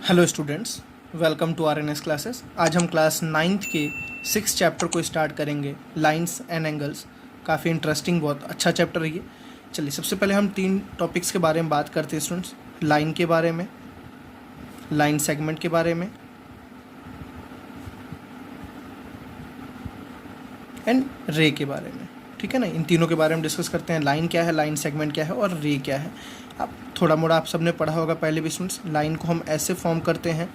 Hello students, welcome to RNS classes. आज हम class 9th के 6th चैप्टर को स्टार्ट करेंगे, लाइंस एंड एंगल्स। काफ़ी इंटरेस्टिंग, बहुत अच्छा चैप्टर है ये। चलिए, सबसे पहले हम 3 टॉपिक्स के बारे में बात करते हैं स्टूडेंट्स। लाइन के बारे में, लाइन सेगमेंट के बारे में एंड रे के बारे में। ठीक है ना, इन तीनों के बारे में डिस्कस करते हैं। लाइन क्या है, लाइन सेगमेंट क्या है और रे क्या है। आप थोड़ा मोड़ा आप सबने पढ़ा होगा पहले भी स्टूडेंट्स। लाइन को हम ऐसे फॉर्म करते हैं,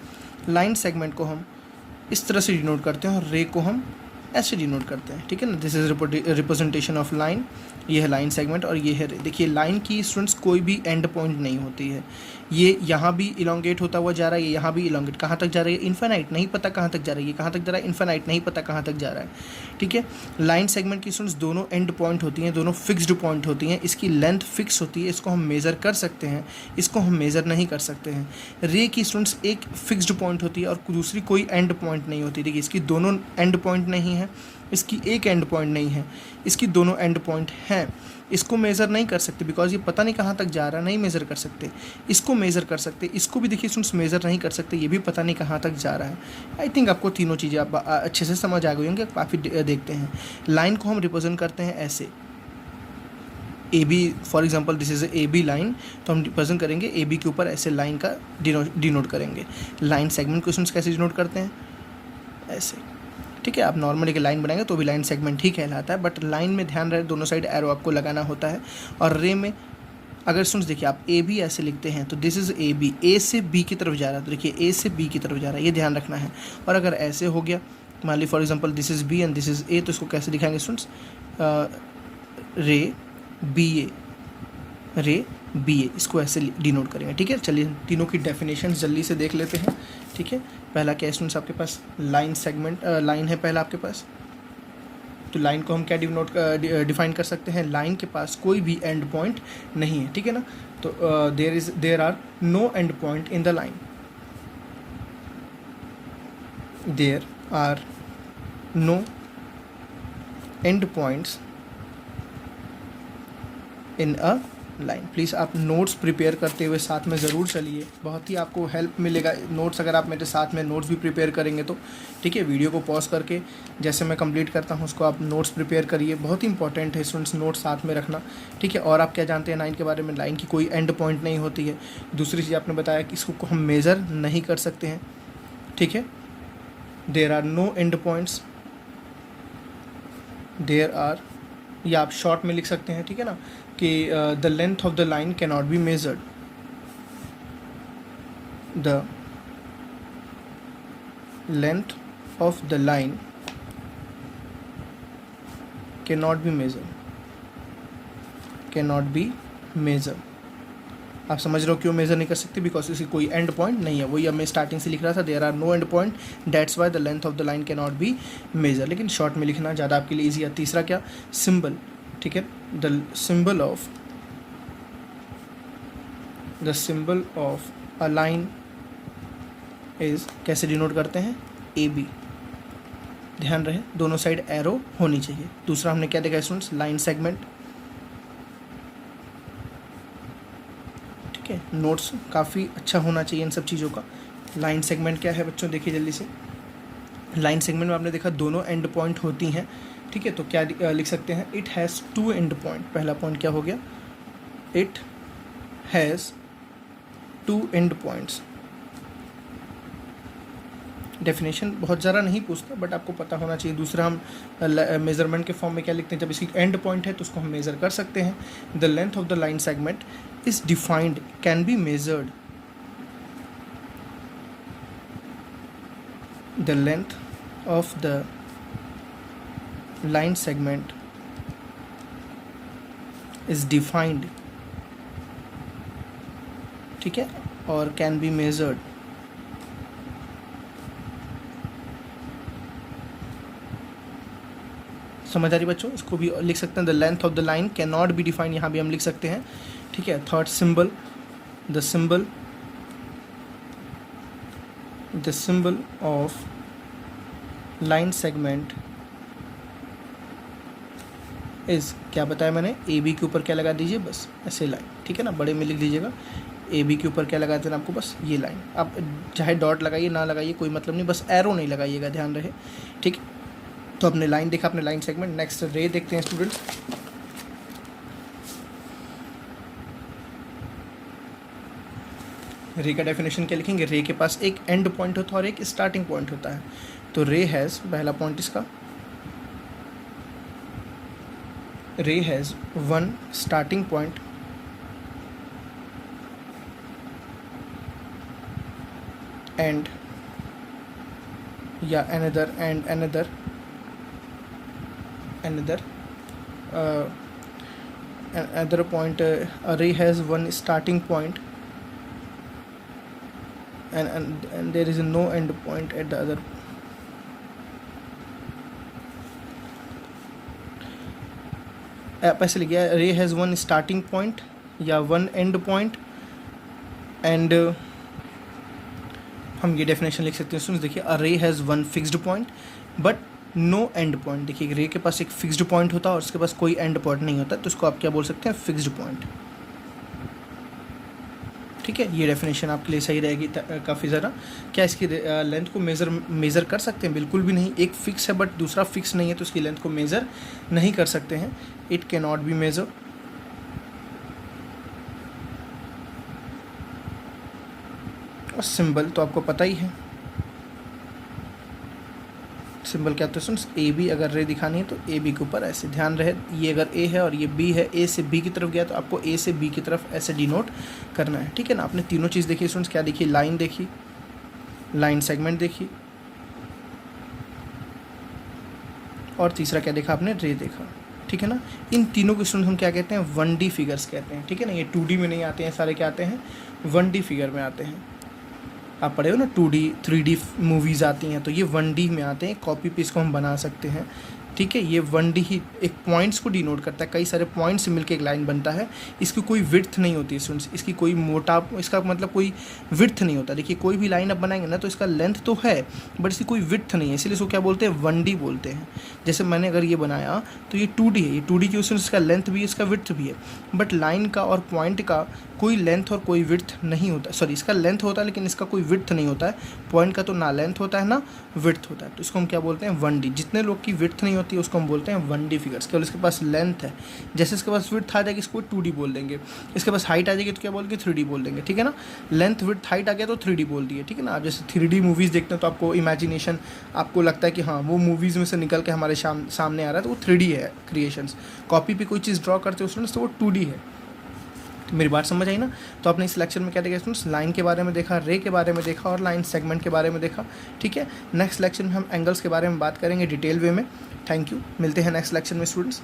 लाइन सेगमेंट को हम इस तरह से डिनोट करते हैं और रे को हम ऐसे डिनोट करते हैं। ठीक है ना, this is representation of line. ये है लाइन सेगमेंट और ये है रे। देखिए, लाइन की स्टूडेंट्स कोई भी एंड पॉइंट नहीं होती है। ये यहाँ भी इलोंगेट होता हुआ जा रहा है, ये यहाँ भी इलोंगेट। कहाँ तक जा रही है? इन्फिनाइट, नहीं पता कहाँ तक जा रही है। कहाँ तक जा रहा है? इन्फिनाइट, नहीं पता कहाँ तक जा रहा है। ठीक है, लाइन सेगमेंट की स्टूडेंट्स दोनों एंड पॉइंट होती हैं, दोनों फिक्स्ड पॉइंट होती हैं। इसकी लेंथ फिक्स होती है, इसको हम मेज़र कर सकते हैं, इसको हम मेज़र नहीं कर सकते हैं। रे की स्टूडेंट्स एक फिक्स्ड पॉइंट होती है और दूसरी कोई एंड पॉइंट नहीं होती। देखिए, इसकी दोनों एंड पॉइंट नहीं है, इसकी एक एंड पॉइंट नहीं है, इसकी दोनों एंड पॉइंट हैं। इसको मेज़र नहीं कर सकते बिकॉज ये पता नहीं कहाँ तक जा रहा है, नहीं मेज़र कर सकते। इसको मेज़र कर सकते, इसको भी देखिए स्टूडेंट्स मेज़र नहीं कर सकते, ये भी पता नहीं कहाँ तक जा रहा है। आई थिंक आपको तीनों चीज़ें आप अच्छे से समझ आ गई होंगे। काफ़ी देखते हैं। लाइन को हम रिप्रेजेंट करते हैं ऐसे, A B, for example this is A B line, तो हम रिप्रेजेंट करेंगे ए बी के ऊपर ऐसे लाइन का डिनोट करेंगे। लाइन सेगमेंट को स्टूडेंट्स कैसे डिनोट करते हैं? ऐसे। ठीक है, आप नॉर्मल एक लाइन बनाएंगे तो भी लाइन सेगमेंट ही कहलाता है, बट लाइन में ध्यान रहे दोनों साइड एरो आपको लगाना होता है। और रे में अगर स्टूडेंट्स देखिए, आप ए बी ऐसे लिखते हैं तो दिस इज़ ए बी, ए से बी की तरफ जा रहा है, तो देखिए ए से बी की तरफ जा रहा है, ये ध्यान रखना है। और अगर ऐसे हो गया, मान ली for example this is B and this is A, तो इसको कैसे दिखाएंगे स्टूडेंट्स? रे बी ए, रे बी ए, इसको ऐसे डिनोट करेंगे। ठीक है, चलिए तीनों की डेफिनेशन जल्दी से देख लेते हैं। ठीक है, पहला क्या स्टूडेंट्स आपके पास? लाइन सेगमेंट, लाइन है पहला आपके पास। तो लाइन को हम क्या डिफाइन कर सकते हैं? लाइन के पास कोई भी एंड पॉइंट नहीं है। ठीक है ना, तो there are no end point in the line. There are no end points in a line. Please आप नोट्स प्रिपेयर करते हुए साथ में ज़रूर चलिए, बहुत ही आपको हेल्प मिलेगा नोट्स अगर आप मेरे साथ में नोट्स भी प्रिपेयर करेंगे तो। ठीक है, वीडियो को पॉज करके जैसे मैं कंप्लीट करता हूँ उसको आप नोट्स प्रिपेयर करिए, बहुत ही इंपॉर्टेंट है स्टूडेंट्स नोट्स साथ में रखना। ठीक है, और आप क्या जानते हैं लाइन के बारे में? लाइन की कोई एंड पॉइंट नहीं होती है। दूसरी चीज़ आपने बताया कि इसको हम मेज़र नहीं कर सकते हैं। ठीक है, there are no end points, there are, या आप शॉर्ट में लिख सकते हैं। ठीक है ना, कि the length of the line can not be measured, the length of the line can not be measured, can not be measured. आप समझ रहे हो क्यों मेजर नहीं कर सकते? बिकॉज इसकी कोई एंड पॉइंट नहीं है। वही अब मैं स्टार्टिंग से लिख रहा था, there are no end point, that's why the length of the line can not be measure. लेकिन शॉर्ट में लिखना ज़्यादा आपके लिए ईजी है। तीसरा क्या? सिंबल। ठीक है, the symbol of a line is, कैसे डिनोट करते हैं? A B. ध्यान रहे दोनों साइड एरो होनी चाहिए। दूसरा हमने क्या देखा स्टूडेंट्स? Line segment. ठीक है, नोट्स काफ़ी अच्छा होना चाहिए इन सब चीज़ों का। लाइन सेगमेंट क्या है बच्चों? देखिए जल्दी से। लाइन सेगमेंट में आपने देखा दोनों एंड पॉइंट होती हैं। ठीक है, तो क्या लिख सकते हैं? It has 2 and point. पहला पॉइंट क्या हो गया? It has 2 and points. Definition बहुत ज़्यादा नहीं पूछता, बट आपको पता होना चाहिए। दूसरा हम मेजरमेंट के फॉर्म में क्या लिखते हैं? जब इसकी एंड पॉइंट है तो उसको हम मेज़र कर सकते हैं। The length of the line segment is defined, can be measured. The length of the line segment is defined, ठीक है, और कैन बी मेजर्ड। समझ आ रही बच्चों? इसको भी लिख सकते हैं, the length of the line can not be defined, यहाँ भी हम लिख सकते हैं। ठीक है, third symbol, the symbol of line segment is, क्या बताया मैंने? ए बी के ऊपर क्या लगा दीजिए? बस ऐसे लाइन। ठीक है ना, बड़े में लिख दीजिएगा, ए बी के ऊपर क्या लगा देना आपको, बस ये लाइन। आप चाहे डॉट लगाइए ना लगाइए कोई मतलब नहीं, बस एरो नहीं लगाइएगा, ध्यान रहे, ठीक है। तो अपने लाइन देखा, अपने लाइन सेगमेंट। नेक्स्ट रे देखते हैं स्टूडेंट्स। रे का डेफिनेशन क्या लिखेंगे, रे के पास एक एंड पॉइंट होता है और एक स्टार्टिंग पॉइंट होता है। तो रे हैज़, पहला पॉइंट इसका, रे has one starting point and yeah another and another point. Array has one starting point and there is no end point at the other. आप ऐसे लिखिए, array has one starting point या one end point and हम ये definition लिख सकते हैं students. देखिए, a ray has one fixed point but no end point. देखिए, रे के पास एक फिक्स्ड पॉइंट होता है और उसके पास कोई एंड पॉइंट नहीं होता, तो इसको आप क्या बोल सकते हैं, फिक्स्ड पॉइंट, ठीक है। ये डेफिनेशन आपके लिए सही रहेगी काफ़ी ज़्यादा। क्या इसकी लेंथ को मेज़र कर सकते हैं, बिल्कुल भी नहीं। एक फिक्स है बट दूसरा फिक्स नहीं है, तो उसकी लेंथ को मेज़र नहीं कर सकते हैं। It can not be measure. और सिंबल तो आपको पता ही है, सिंबल क्या होता है सुन, ए बी अगर रे दिखानी है तो ए बी के ऊपर ऐसे, ध्यान रहे, ये अगर ए है और ये बी है, ए से बी की तरफ गया तो आपको ए से बी की तरफ ऐसे डिनोट करना है, ठीक है ना। आपने तीनों चीज़ देखी स्टूडेंट्स, क्या देखी, लाइन देखी, लाइन सेगमेंट देखी, और तीसरा क्या देखा आपने, रे देखा, ठीक है ना। इन तीनों को स्टूडेंट्स हम क्या कहते हैं, 1D फिगर्स कहते हैं, ठीक है ना। ये 2D में नहीं आते हैं, सारे क्या आते हैं, 1D फिगर में आते हैं। आप पढ़े हो ना 2D 3D मूवीज़ आती हैं, तो ये 1D में आते हैं। कॉपी पे इसको हम बना सकते हैं, ठीक है। ये 1D ही एक पॉइंट्स को डिनोट करता है, कई सारे पॉइंट्स से मिलकर एक लाइन बनता है। इसकी कोई विड्थ नहीं होती स्टूडेंट्स, इसकी कोई मोटा, इसका मतलब कोई विड्थ नहीं होता। देखिए, कोई भी लाइन आप बनाएंगे ना तो इसका लेंथ तो है बट इसकी कोई विड्थ नहीं है, इसलिए इसको क्या बोलते हैं, 1D बोलते हैं। जैसे मैंने अगर ये बनाया तो ये 2D है, ये 2D की स्टूडेंट्स इसका लेंथ भी है, इसका विड्थ भी है, बट लाइन का और पॉइंट का कोई लेंथ और कोई विड्थ नहीं होता। सॉरी, इसका लेंथ होता है लेकिन इसका कोई विड्थ नहीं होता है। पॉइंट का तो ना लेंथ होता है ना विड्थ होता है, तो इसको हम क्या बोलते हैं, 1D। जितने लोग की विड्थ नहीं होती है उसको हम बोलते हैं 1D फिगर्स। केवल इसके पास लेंथ है, जैसे इसके पास विड्थ आ जाएगी इसको 2D बोल देंगे, इसके पास हाइट आ जाएगी तो क्या बोलेंगे, 3D बोल देंगे, ठीक है ना। लेंथ विड्थ हाइट आ गया तो 3D बोल दिए, ठीक है ना। आप जैसे 3D मूवीज़ देखते हैं तो आपको इमेजिनेशन, आपको लगता है कि हाँ वो मूवीज़ में से निकल के हमारे सामने आ रहा है, तो वो 3D है क्रिएशंस। कॉपी पे कोई चीज़ ड्रॉ करते हो स्टूडेंट्स तो वो 2D है। तो मेरी बात समझ आई ना। तो आपने इस लेक्चर में क्या देखा स्टूडेंट्स, लाइन के बारे में देखा, रे के बारे में देखा और लाइन सेगमेंट के बारे में देखा, ठीक है। नेक्स्ट लेक्चर में हम एंगल्स के बारे में बात करेंगे डिटेल वे में। थैंक यू, मिलते हैं नेक्स्ट लेक्चर में स्टूडेंट्स।